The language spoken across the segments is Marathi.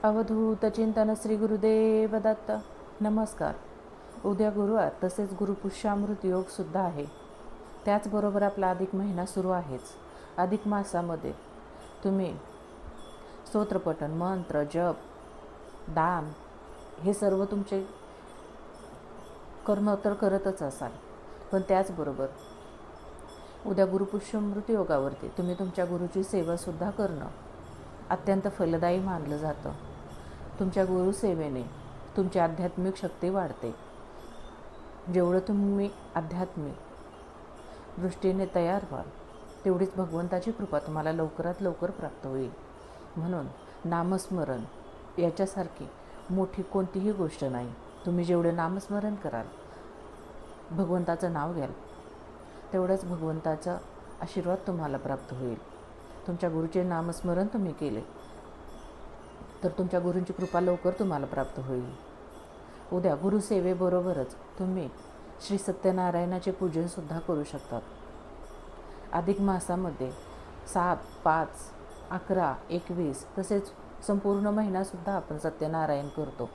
अवधूत चिंतन श्री गुरुदेव दत्त. नमस्कार. उद्या गुरुवार तसेच गुरुपुष्यामृत योगसुद्धा आहे. त्याचबरोबर आपला अधिक महिना सुरू आहेच. अधिक मासामध्ये तुम्ही स्तोत्रपठण, मंत्र, जप, दान हे सर्व तुमचे कर्म तर करतच असाल, पण त्याचबरोबर उद्या गुरुपुष्यामृत योगावरती तुम्ही तुमच्या गुरुची सेवासुद्धा करणं अत्यंत फलदायी मानलं जातं. तुमच्या गुरुसेवेने तुमची आध्यात्मिक शक्ती वाढते. जेवढं तुम्ही आध्यात्मिक दृष्टीने तयार व्हाल तेवढीच भगवंताची कृपा तुम्हाला लवकरात लवकर प्राप्त होईल. म्हणून नामस्मरण याच्यासारखी मोठी कोणतीही गोष्ट नाही. तुम्ही जेवढे नामस्मरण कराल, भगवंताचं नाव घ्याल, तेवढंच भगवंताचा आशीर्वाद तुम्हाला प्राप्त होईल. तुमच्या गुरुचे नामस्मरण तुम्ही केले तर तुमच्या गुरूंची कृपा लवकर तुम्हाला प्राप्त होईल. उद्या गुरुसेवेबरोबरच तुम्ही श्री सत्यनारायणाचे पूजनसुद्धा करू शकतात. अधिक मासामध्ये 7, 5, 11, 21 तसेच संपूर्ण महिनासुद्धा आपण सत्यनारायण करतो.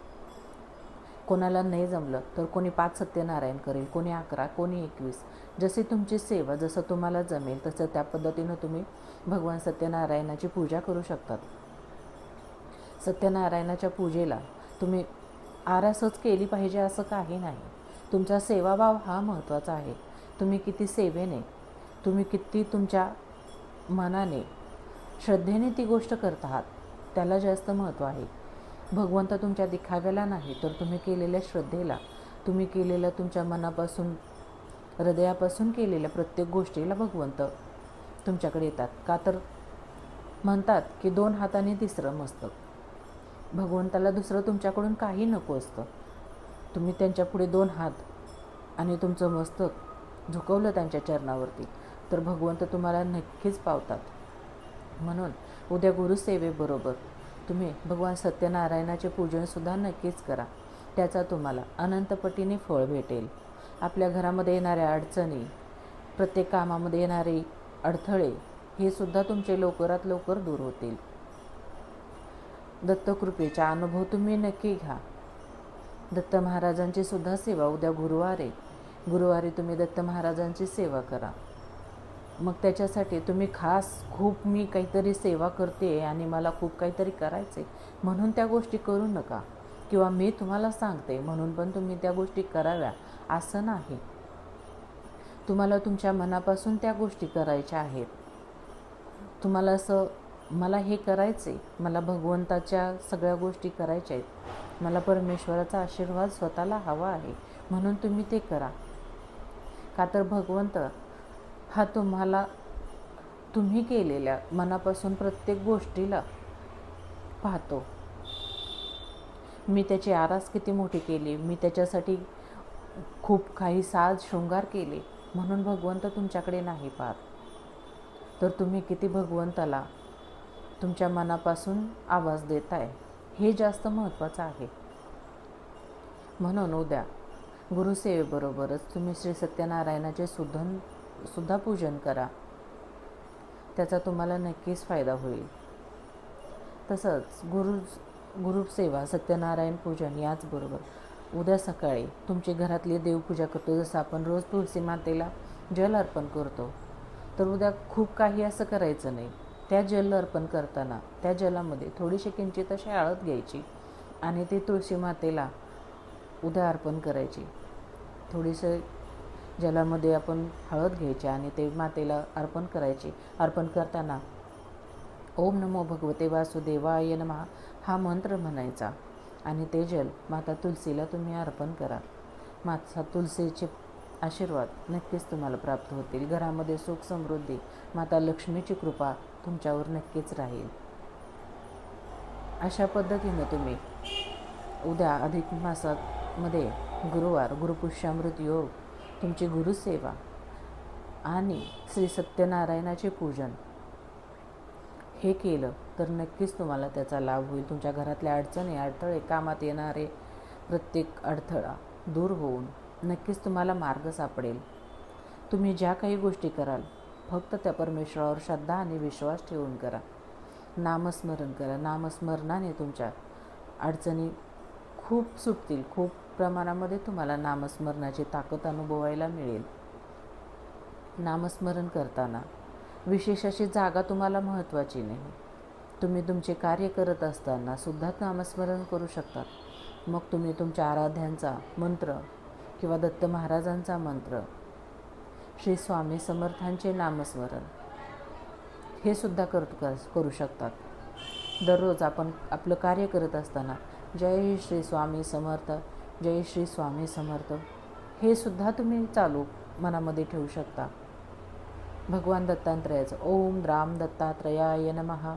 कोणाला नाही जमलं तर कोणी 5 सत्यनारायण करेल, कोणी 11, कोणी 21. जशी तुमची सेवा, जसं तुम्हाला जमेल तसं त्या पद्धतीनं तुम्ही भगवान सत्यनारायणाची पूजा करू शकतात. सत्यनारायणाच्या पूजेला तुम्ही आरासच केली पाहिजे असं काही नाही. तुमचा सेवाभाव हा महत्त्वाचा आहे. तुम्ही किती सेवेने, तुम्ही किती तुमच्या मनाने, श्रद्धेने ती गोष्ट करत आहात त्याला जास्त महत्त्व आहे. भगवंत तुमच्या दिखाव्याला नाही तर तुम्ही केलेल्या श्रद्धेला, तुम्ही केलेल्या तुमच्या मनापासून, हृदयापासून केलेल्या प्रत्येक गोष्टीला भगवंत तुमच्याकडे येतात. का तर म्हणतात की 2 हाताने तिसरं मस्तक. भगवंताला दुसरं तुमच्याकडून काही नको असतं. तुम्ही त्यांच्यापुढे 2 हात आणि तुमचं मस्तक झुकवलं त्यांच्या चरणावरती तर भगवंत तुम्हाला नक्कीच पावतात. म्हणून उद्या गुरुसेवेबरोबर तुम्ही भगवान सत्यनारायणाचे पूजनसुद्धा नक्कीच करा. त्याचा तुम्हाला अनंतपटीने फळ भेटेल. आपल्या घरामध्ये येणाऱ्या अडचणी, प्रत्येक कामामध्ये येणारे अडथळे हे सुद्धा तुमचे लवकरात लवकर दूर होतील. दत्तकृपेचा अनुभव तुम्ही नक्की घ्या. दत्त महाराजांची सुद्धा सेवा उद्या गुरुवारी तुम्ही दत्त महाराजांची सेवा करा. मग त्याच्यासाठी तुम्ही खास खूप मी काहीतरी सेवा करते आणि मला खूप काहीतरी करायचे म्हणून त्या गोष्टी करू नका, किंवा मी तुम्हाला सांगते म्हणून पण तुम्ही त्या गोष्टी कराव्या असं नाही. तुम्हाला तुमच्या मनापासून त्या गोष्टी करायच्या आहेत. तुम्हाला असं, मला हे करायचे, मला भगवंताच्या सगळ्या गोष्टी करायच्या आहेत, मला परमेश्वराचा आशीर्वाद स्वतःला हवा आहे म्हणून तुम्ही ते करा. का तर भगवंत हा तुम्हाला, तुम्ही केलेल्या मनापासून प्रत्येक गोष्टीला पाहतो. मी त्याची आरास किती मोठी केली, मी त्याच्यासाठी खूप काही साज शृंगार केले म्हणून भगवंत तुमच्याकडे नाही पाहत, तर तुम्ही किती भगवंताला तुमच्या मनापासून आवाज देताय हे जास्त महत्त्वाचं आहे. म्हणून उद्या गुरुसेवेबरोबरच तुम्ही श्री सत्यनारायणाचे सुद्धा पूजन करा. त्याचा तुम्हाला नक्कीच फायदा होईल. तसंच गुरुसेवा, सत्यनारायण पूजन याचबरोबर उद्या सकाळी तुमची घरातली देवपूजा करतो, जसं आपण रोज तुळशी मातेला जल अर्पण करतो, तर उद्या खूप काही असं करायचं नाही. त्या जल अर्पण करताना त्या जलामध्ये थोडीशी किंचित अशी हळद घ्यायची आणि ती तुळशी मातेला उद्या अर्पण करायची. थोडीसं जलामध्ये आपण हळद घ्यायची आणि ते मातेला अर्पण करायची. अर्पण करताना ओम नमो भगवते वासुदेवाय नमः हा मंत्र म्हणायचा आणि ते जल माता तुलसीला तुम्ही अर्पण करा. माता तुलसीचे आशीर्वाद नक्कीच तुम्हाला प्राप्त होतील. घरामध्ये सुख समृद्धी, माता लक्ष्मीची कृपा तुमच्यावर नक्कीच राहील. अशा पद्धतीनं तुम्ही उद्या अधिक मासामध्ये गुरुवार, गुरुपुष्यामृत योग, तुमची गुरुसेवा आणि श्री सत्यनारायणाचे पूजन हे केलं तर नक्कीच तुम्हाला त्याचा लाभ होईल. तुमच्या घरातल्या अडचणी, अडथळे, कामात येणारे प्रत्येक अडथळा दूर होऊन नक्कीच तुम्हाला मार्ग सापडेल. तुम्ही ज्या काही गोष्टी कराल फक्त त्या परमेश्वरावर श्रद्धा आणि विश्वास ठेवून करा. नामस्मरण करा. नामस्मरणाने तुमच्या अडचणी खूप सुटतील. खूप प्रमाणामध्ये तुम्हाला नामस्मरणाची ताकद अनुभवायला मिळेल. नामस्मरण करताना विशेष अशी जागा तुम्हाला महत्त्वाची नाही. तुम्ही तुमचे कार्य करत असताना सुद्धा नामस्मरण करू शकता. मग तुम्ही तुमच्या आराध्यांचा मंत्र किंवा दत्त महाराजांचा मंत्र, श्री स्वामी समर्थांचे नामस्मरण हे सुद्धा करू शकतात. दररोज आपण आपलं कार्य करत असताना जय श्री स्वामी समर्थ, जय श्री स्वामी समर्थ हे सुद्धा तुम्ही चालू मनामध्ये ठेवू शकता. भगवान दत्तात्रेयाचं ओम राम दत्तात्रेयाय नमः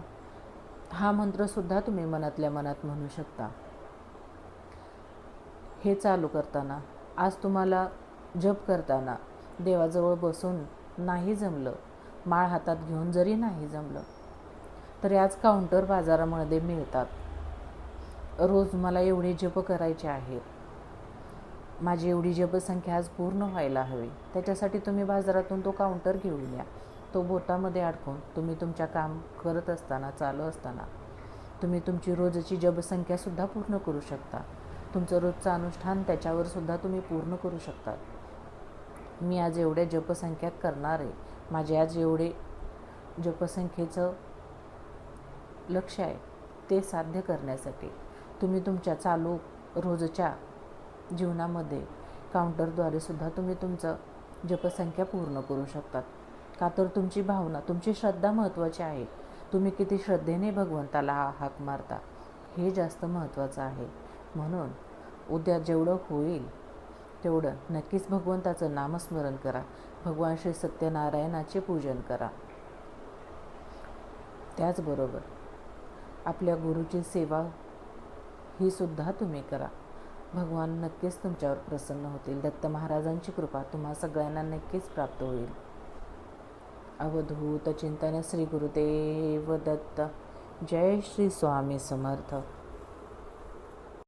हा मंत्रसुद्धा तुम्ही मनातल्या मनात म्हणू शकता. हे चालू करताना आज तुम्हाला जप करताना देवाजवळ बसून नाही जमलं, माळ हातात घेऊन जरी नाही जमलं, तरी आज काउंटर बाजारामध्ये मिळतात. रोज मला एवढे जप करायचे आहेत, माझी एवढी जपसंख्या आज पूर्ण व्हायला हवी, त्याच्यासाठी तुम्ही बाजारातून तो काउंटर घेऊन या. तो बोटामध्ये अडकून तुम्ही तुमच्या काम करत असताना, चालू असताना तुम्ही तुमची रोजची जपसंख्यासुद्धा पूर्ण करू शकता. तुमचं रोजचं अनुष्ठान त्याच्यावर सुद्धा तुम्ही पूर्ण करू शकता. मी आज एवढ्या जपसंख्यात करणार आहे, माझे आज एवढे जपसंख्येचं लक्ष आहे, ते साध्य करण्यासाठी तुम्ही तुमच्या चालू रोजच्या जीवनामध्ये काउंटरद्वारे सुद्धा तुम्ही तुमचं जपसंख्या पूर्ण करू शकतात. का तर तुमची भावना, तुमची श्रद्धा महत्त्वाची आहे. तुम्ही किती श्रद्धेने भगवंताला हाक मारता हे जास्त महत्त्वाचं आहे. म्हणून उद्या जेवढं होईल तेवढं नक्कीच भगवंताचं नामस्मरण करा. भगवान श्री सत्यनारायणाचे पूजन करा. त्याचबरोबर आपल्या गुरुची सेवा ही सुद्धा तुम्ही करा. भगवान नक्कीच तुमच्यावर प्रसन्न होतील. दत्त महाराजांची कृपा तुम्हा सगळ्यांना नक्कीच प्राप्त होईल. अवधूत चिंतन श्री गुरुदेव दत्त. जय श्री स्वामी समर्थ.